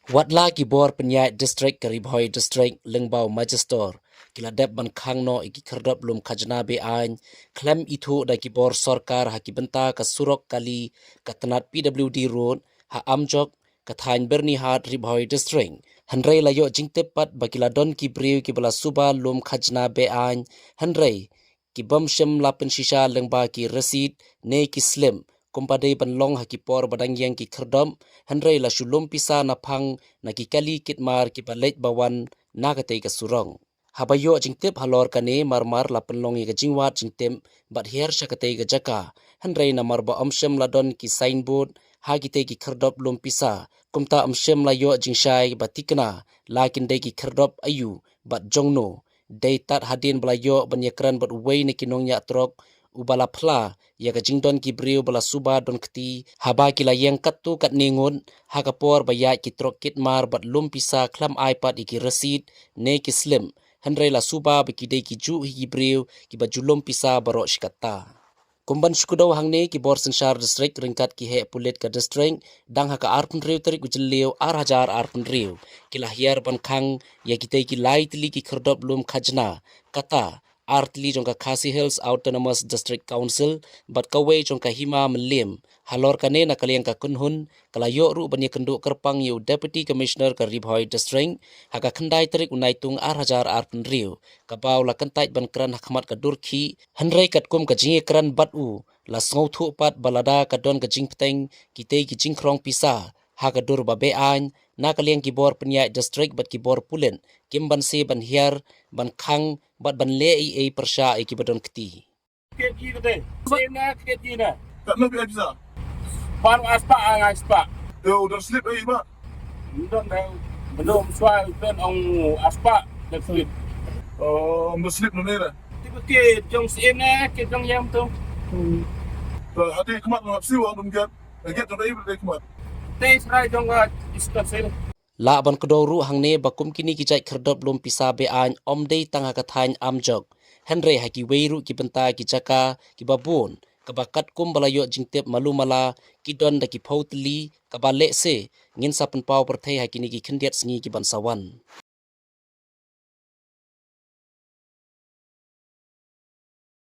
Watla ki bor penyai district Karibhoi district Lengbau Magister kiladep ban khangno iki kherdop lum khajna be ain klem itu da ki bor sarkar ha ki benta ka surok kali katanat PWD road ha amjok kathain berni hat Ribhoi district hanrei layo jingtep pat bakiladon ki briu ki bala suba lum khajna be ain hanrei ki bom shem lapen shisha lengba ki receipt ne ki slim kumpadai banlong hakipor badang yang ki kherdom hanrei la shulum pisa na phang na ki kali kitmar ki balet bawan na katei ka surong habayo jingtep halor kane marmar la penlong ye jingwat jingtem bat her shakatei ga jaka hanrei na marba omshem ladon ki signboard ha ki te ki kherdop lum pisa kumta omshem la yo jingshai batikna lakin de ki kherdop ayu bat jongno dei tat hadin blayo banyakran bat wei ne kinong ya trok ubala phla ya ka jingdon ki briu bala suba don kti haba ki la yang katu kat ningun ha kapor baya ki trok kit mar bat lum pisa khlam ipad iki receipt ne ki slim hanrei la suba biki dei ki ju hi briu ki bajulum pisa baro shikata kumban shukudaw hangne ki bor senshar district ringkat ki he pulit ka district dang haka arpun riu tarik ujeliu 8,000 arpun riu kila hiar ban khang ya ki tei ki laitli ki kherdop lum khajna kata artli jongka Khasi Hills Autonomous District Council bat kawe jongka hima melim halor kane na kaliang ka kunhun kalayo ru bani kenduk kerpang yu Deputy Commissioner ka Ribhoi District haka khandai tarik unaitung 8,000 arpun riu kabaw la kantai ban kran hakmat ka durki hanrei kat kum ka jingi kran bat u la sngo thu pat balada ka don ka jing peteng kitei ki jing krong pisa ha ka dur ba be an na kaliang ki bor penyai district bat ki bor pulen kimban se ban hiar ban khang bat ban le ai persha ai ki badon kti Keti kete, sena keti na. Tak nak pergi bisa. Baru aspak ang aspak. Dia udah slip lagi, Mak. Belum suai dan ang aspak dan sulit. Oh, udah slip ni dah. Tiba ke jong sena ke jong yang tu. Hati kemat nak siwa dum gat. Gat tu dah ibu dah kemat. Tei serai jong ga iskat sel. la ban kodoru hangne bakum kini ki jai kherdop lum pisa be an omdei tanga ka thain amjok henry haki weiru ki benta ki jaka ki babun kabakat kum balayo jingtep malumala ki don da ki phautli kabale se ngin sapan pau perthei hakini ki khindiat sngi ki bansawan